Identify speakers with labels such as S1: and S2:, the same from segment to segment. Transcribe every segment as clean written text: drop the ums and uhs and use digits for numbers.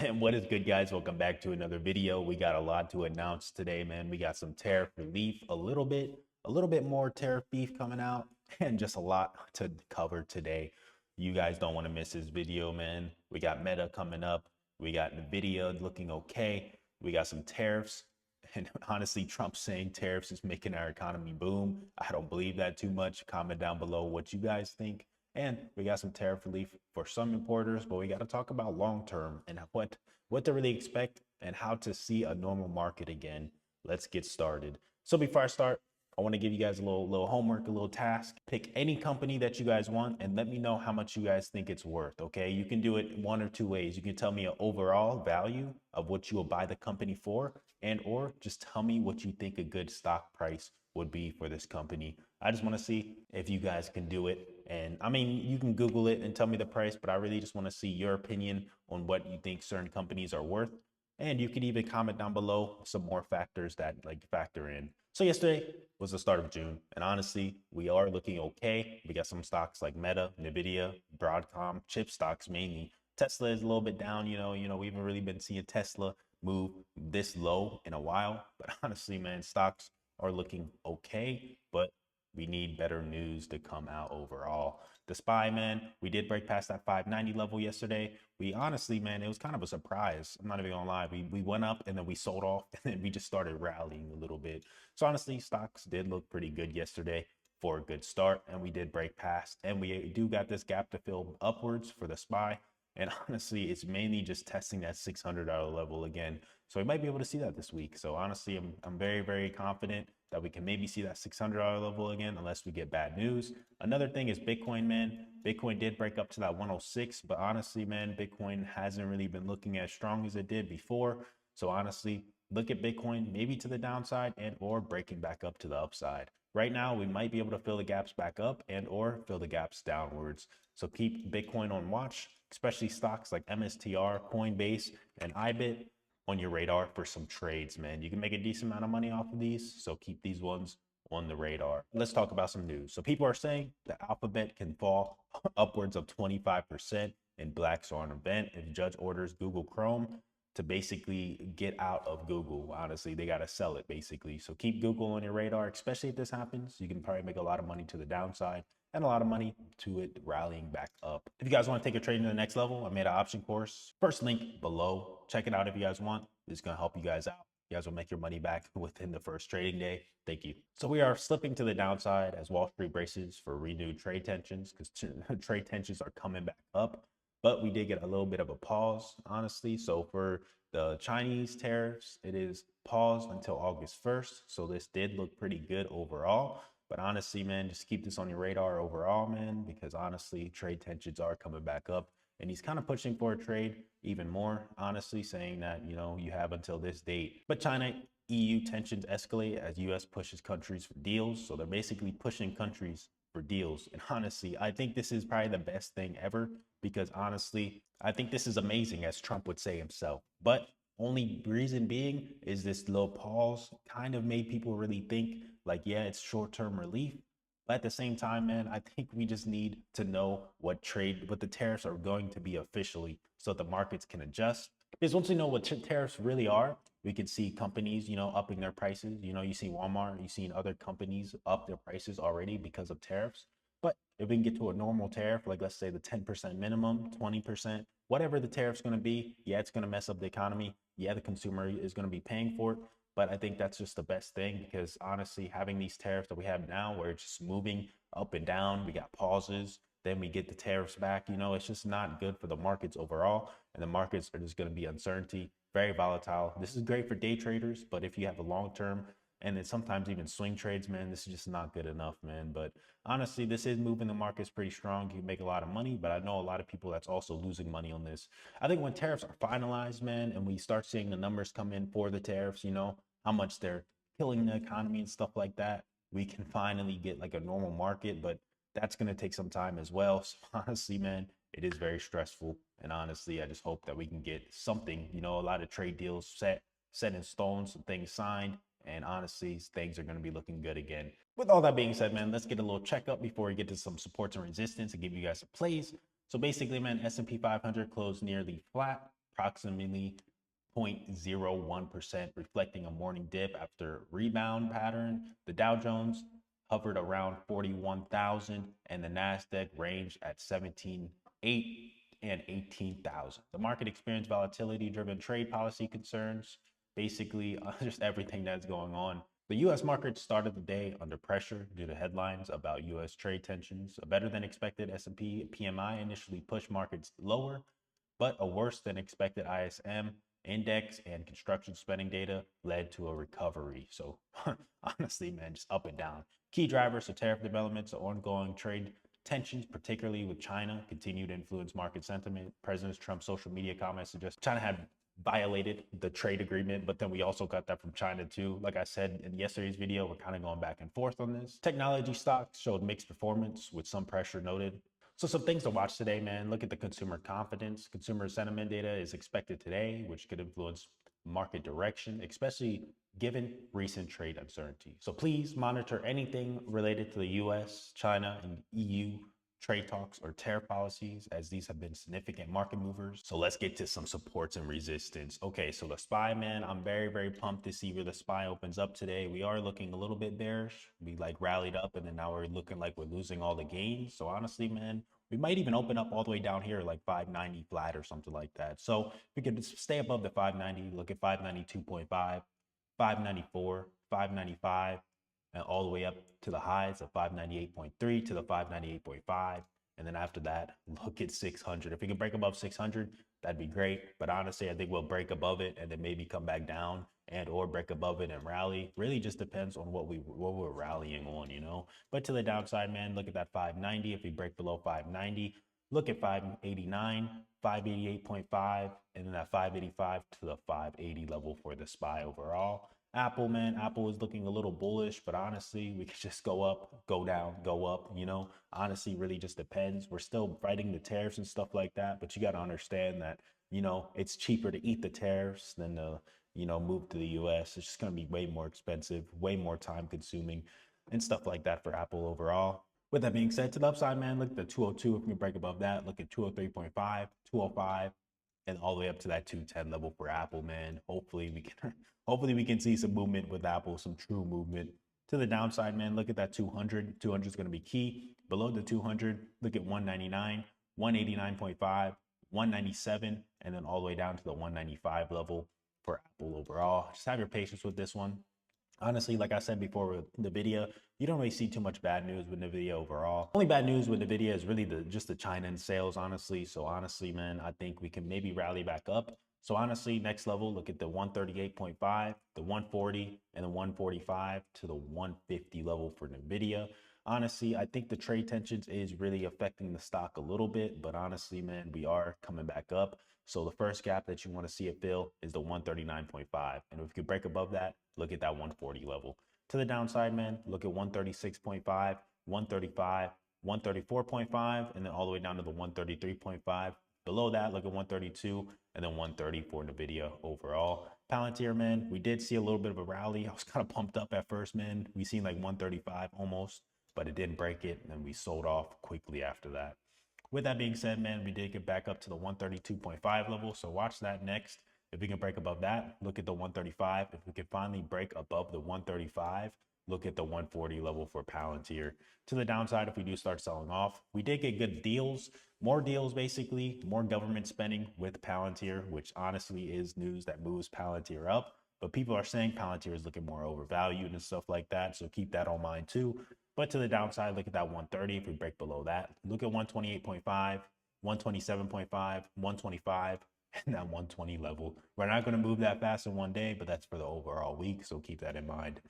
S1: And what is good, guys? Welcome back to another video. We got a lot to announce today, man. We got some tariff relief, a little bit more tariff beef coming out, and just a lot to cover today. You guys don't want to miss this video, man. We got Meta coming up. We got Nvidia looking okay. We got some tariffs. And honestly, Trump saying tariffs is making our economy boom. I don't believe that too much. Comment down below what you guys think. And we got some tariff relief for some importers, but we got to talk about long term and what to really expect and how to see a normal market again. Let's get started. So before I start, I want to give you guys a little homework, a little task. Pick any company that you guys want and let me know how much you guys think it's worth. Okay, you can do it one or two ways. You can tell me an overall value of what you will buy the company for, and or just tell me what you think a good stock price would be for this company. I just want to see if you guys can do it. And I mean, you can Google it and tell me the price, but I really just want to see your opinion on what you think certain companies are worth. And you could even comment down below some more factors that factor in. So yesterday was the start of June, and honestly, we are looking okay. We got some stocks like Meta, Nvidia, Broadcom, chip stocks mainly. Tesla is a little bit down. We haven't really been seeing Tesla move this low in a while. But honestly, man, stocks are looking okay, but we need better news to come out overall. The SPY, man, we did break past that 590 level yesterday. We honestly, man, it was kind of a surprise. I'm not even gonna lie. We went up and then we sold off and then we just started rallying a little bit. So honestly, stocks did look pretty good yesterday for a good start, and we did break past, and we do got this gap to fill upwards for the SPY. And honestly, it's mainly just testing that $600 level again. So we might be able to see that this week. So honestly, I'm very, very confident that we can maybe see that $600 level again, unless we get bad news. Another thing is Bitcoin, man. Bitcoin did break up to that 106, but honestly, man, Bitcoin hasn't really been looking as strong as it did before. So honestly, look at Bitcoin maybe to the downside and or breaking back up to the upside. Right now, we might be able to fill the gaps back up and or fill the gaps downwards. So keep Bitcoin on watch, especially stocks like MSTR, Coinbase, and IBIT on your radar for some trades, man. You can make a decent amount of money off of these, so keep these ones on the radar. Let's talk about some news. So people are saying that Alphabet can fall upwards of 25% in black swan event if judge orders Google Chrome to basically get out of Google. Honestly, they got to sell it basically. So keep Google on your radar, especially if this happens. You can probably make a lot of money to the downside and a lot of money to it rallying back up. If you guys want to take your trading to the next level, I made an option course. First link below. Check it out if you guys want. It's going to help you guys out. You guys will make your money back within the first trading day. Thank you. So we are slipping to the downside as Wall Street braces for renewed trade tensions, because trade tensions are coming back up. But we did get a little bit of a pause, honestly. So for the Chinese tariffs, it is paused until August 1st. So this did look pretty good overall. But honestly, man, just keep this on your radar overall, man, because honestly, trade tensions are coming back up. And he's kind of pushing for a trade even more, honestly, saying that, you have until this date. But China, EU tensions escalate as US pushes countries for deals. So they're basically pushing countries for deals. And honestly, I think this is probably the best thing ever, because honestly, I think this is amazing, as Trump would say himself. But only reason being is this little pause kind of made people really think like, yeah, it's short-term relief. But at the same time, man, I think we just need to know what the tariffs are going to be officially, so the markets can adjust. Because once we know what tariffs really are, we can see companies, upping their prices. You see Walmart, you've seen other companies up their prices already because of tariffs. But if we can get to a normal tariff, like let's say the 10% minimum, 20%, whatever the tariff's going to be, yeah, it's going to mess up the economy. Yeah, the consumer is going to be paying for it. But I think that's just the best thing, because honestly, having these tariffs that we have now, where it's just moving up and down, we got pauses, then we get the tariffs back, it's just not good for the markets overall. And the markets are just going to be uncertainty, very volatile. This is great for day traders, but if you have a long term and then sometimes even swing trades, man, this is just not good enough, man. But honestly, this is moving the markets pretty strong. You can make a lot of money, but I know a lot of people that's also losing money on this. I think when tariffs are finalized, man, and we start seeing the numbers come in for the tariffs, how much they're killing the economy and stuff like that, we can finally get like a normal market. But that's going to take some time as well. So honestly, man, it is very stressful. And honestly, I just hope that we can get something, a lot of trade deals set in stone, some things signed. And honestly, things are going to be looking good again. With all that being said, man, let's get a little checkup before we get to some supports and resistance and give you guys some plays. So basically, man, S&P 500 closed nearly flat. approximately 0.01%, reflecting a morning dip after rebound pattern. The Dow Jones hovered around 41,000 and the NASDAQ ranged at 17,800 and 18,000. The market experienced volatility driven trade policy concerns, basically just everything that's going on. The US market started the day under pressure due to headlines about US trade tensions. A better than expected S&P PMI initially pushed markets lower, but a worse than expected ISM index and construction spending data led to a recovery. So honestly, man, just up and down. Key drivers of tariff developments, ongoing trade tensions, particularly with China, continue to influence market sentiment. President Trump's social media comments suggest China had violated the trade agreement, but then we also got that from China too. Like I said in yesterday's video, we're kind of going back and forth on this. Technology stocks showed mixed performance with some pressure noted. So some things to watch today, man. Look at the consumer confidence. Consumer sentiment data is expected today, which could influence market direction, especially given recent trade uncertainty. So please monitor anything related to the US, China, and EU trade talks or tariff policies, as these have been significant market movers. So let's get to some supports and resistance. Okay, so the SPY, man, I'm very pumped to see where the SPY opens up today. We are looking a little bit bearish. We like rallied up and then now we're looking like we're losing all the gains. So honestly, man, we might even open up all the way down here like 590 flat or something like that. So we could stay above the 590, look at 592.5, 594, 595, and all the way up to the highs of 598.3 to the 598.5. And then after that, look at 600. If we can break above 600, that'd be great. But honestly, I think we'll break above it and then maybe come back down and or break above it and rally. Really just depends on what we're rallying on, you know. But to the downside, man, look at that 590. If we break below 590, look at 589, 588.5, and then that 585 to the 580 level for the SPY overall. Apple, man, Apple is looking a little bullish, but honestly, we could just go up, go down, go up, you know. Honestly, really just depends. We're still fighting the tariffs and stuff like that, but you got to understand that, you know, it's cheaper to eat the tariffs than to, you know, move to the US. It's just going to be way more expensive, way more time consuming and stuff like that for Apple overall. With that being said, to the upside, man, look at the 202. If we break above that, look at 203.5, 205, and all the way up to that 210 level for Apple, man. Hopefully we can see some movement with Apple, some true movement. To the downside, man, look at that 200. 200 is going to be key. Below the 200, look at 199, 189.5, 197, and then all the way down to the 195 level for Apple overall. Just have your patience with this one. Honestly, like I said before with the video, you don't really see too much bad news with NVIDIA overall. Only bad news with NVIDIA is really just the China sales, honestly. So honestly, man, I think we can maybe rally back up. So honestly, next level, look at the 138.5, the 140, and the 145 to the 150 level for NVIDIA. Honestly, I think the trade tensions is really affecting the stock a little bit, but honestly, man, we are coming back up. So the first gap that you want to see it fill is the 139.5. And if you could break above that, look at that 140 level. To the downside, man, look at 136.5, 135, 134.5, and then all the way down to the 133.5. Below that, look at 132 and then 130 for NVIDIA overall. Palantir, man, we did see a little bit of a rally. I was kind of pumped up at first, man. We seen like 135 almost, but it didn't break it, and then we sold off quickly after that. With that being said, man, we did get back up to the 132.5 level, so watch that next. If we can break above that, look at the 135. If we can finally break above the 135, look at the 140 level for Palantir. To the downside, if we do start selling off, we did get good deals, more deals basically, more government spending with Palantir, which honestly is news that moves Palantir up. But people are saying Palantir is looking more overvalued and stuff like that, so keep that on mind too. But to the downside, look at that 130. If we break below that, look at 128.5, 127.5, 125, and that 120 level. We're not going to move that fast in one day, but that's for the overall week, so keep that in mind.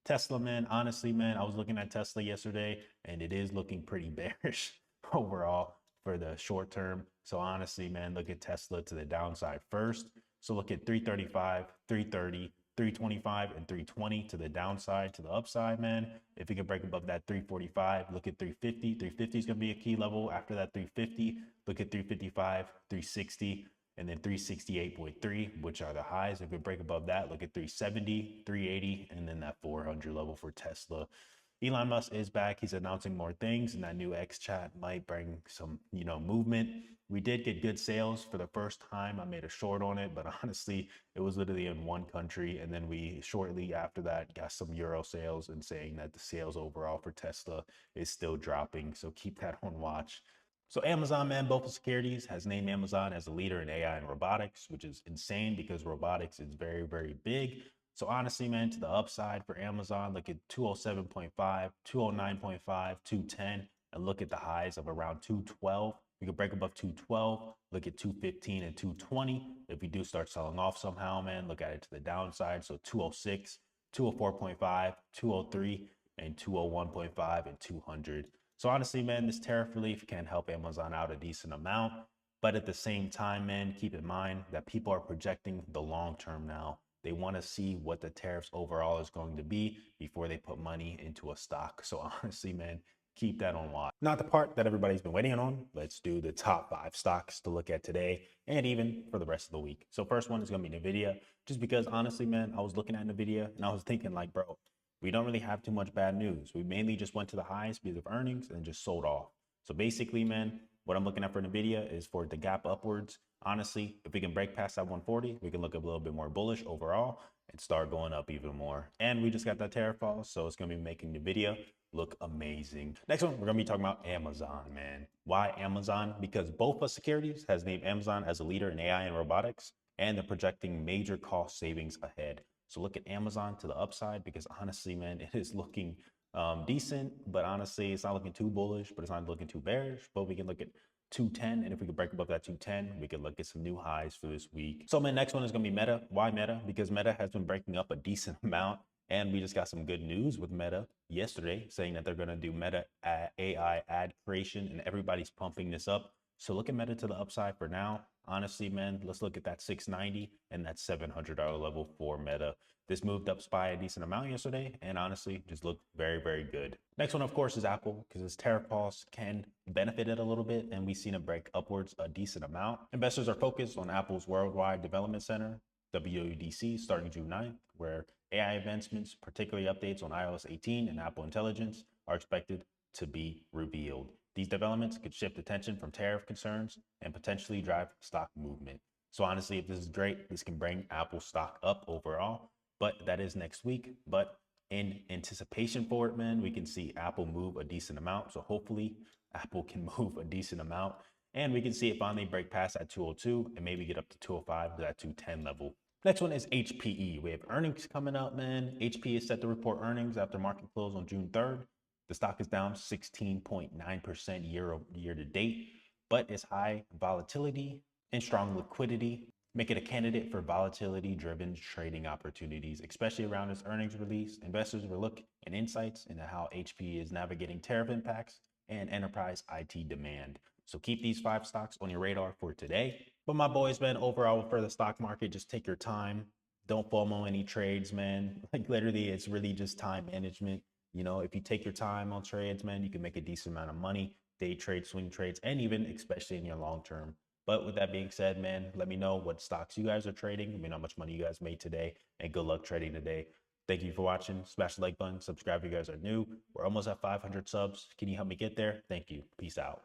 S1: Tesla, man, honestly, man, I was looking at Tesla yesterday, and it is looking pretty bearish overall for the short term. So honestly, man, look at Tesla to the downside first. So look at 335, 330, 325, and 320 to the downside. To the upside, man, if we can break above that 345, look at 350. 350 is going to be a key level. After that 350, look at 355, 360, and then 368.3, which are the highs. If we break above that, look at 370, 380, and then that 400 level for Tesla. Elon Musk is back. He's announcing more things, and that new X chat might bring some, movement. We did get good sales for the first time. I made a short on it, but honestly, it was literally in one country. And then we shortly after that got some Euro sales and saying that the sales overall for Tesla is still dropping. So keep that on watch. So Amazon, man, both securities has named Amazon as a leader in AI and robotics, which is insane because robotics is very, very big. So honestly, man, to the upside for Amazon, look at 207.5, 209.5, 210, and look at the highs of around 212. We could break above 212, look at 215 and 220. If we do start selling off somehow, man, look at it to the downside. So 206, 204.5, 203, and 201.5 and 200. So honestly, man, this tariff relief can help Amazon out a decent amount. But at the same time, man, keep in mind that people are projecting the long term now. They want to see what the tariffs overall is going to be before they put money into a stock. So honestly, man, keep that on watch. Not the part that everybody's been waiting on. Let's do the top 5 stocks to look at today and even for the rest of the week. So first one is going to be NVIDIA, just because honestly, man, I was looking at NVIDIA and I was thinking like, bro, we don't really have too much bad news. We mainly just went to the highs because of earnings and just sold off. So basically, man, what I'm looking at for NVIDIA is for the gap upwards. Honestly, if we can break past that 140, we can look a little bit more bullish overall and start going up even more. And we just got that tariff fall, so it's going to be making NVIDIA look amazing. Next one, we're going to be talking about Amazon, man. Why Amazon? Because both securities has named Amazon as a leader in AI and robotics, and they're projecting major cost savings ahead. So look at Amazon to the upside because honestly, man, it is looking decent, but honestly, it's not looking too bullish, but it's not looking too bearish. But we can look at 210, and if we could break above that 210, we could look at some new highs for this week. So my next one is going to be Meta. Why Meta? Because Meta has been breaking up a decent amount, and we just got some good news with Meta yesterday saying that they're going to do Meta AI ad creation, and everybody's pumping this up. So look at Meta to the upside for now. Honestly, man, let's look at that 690 and that $700 level for Meta. This moved up by a decent amount yesterday and honestly just looked very, very good. Next one, of course, is Apple because its tariff pulse can benefit it a little bit and we've seen it break upwards a decent amount. Investors are focused on Apple's Worldwide Development Center, WWDC, starting June 9th, where AI advancements, particularly updates on iOS 18 and Apple Intelligence, are expected to be revealed. These developments could shift attention from tariff concerns and potentially drive stock movement. So honestly, if this is great, this can bring Apple stock up overall, but that is next week. But in anticipation for it, man, we can see Apple move a decent amount. So hopefully Apple can move a decent amount and we can see it finally break past that 202 and maybe get up to 205 to that 210 level. Next one is HPE. We have earnings coming up, man. HPE is set to report earnings after market close on June 3rd. The stock is down 16.9% year to date, but its high volatility and strong liquidity make it a candidate for volatility-driven trading opportunities, especially around its earnings release. Investors will look and insights into how HPE is navigating tariff impacts and enterprise IT demand. So keep these 5 stocks on your radar for today. But my boys, man, overall for the stock market, just take your time. Don't FOMO any trades, man. Like literally, it's really just time management. If you take your time on trades, man, you can make a decent amount of money, day trade, swing trades, and even especially in your long term. But with that being said, man, let me know what stocks you guys are trading. Let me know how much money you guys made today, and good luck trading today. Thank you for watching. Smash the like button, subscribe if you guys are new. We're almost at 500 subs. Can you help me get there? Thank you. Peace out.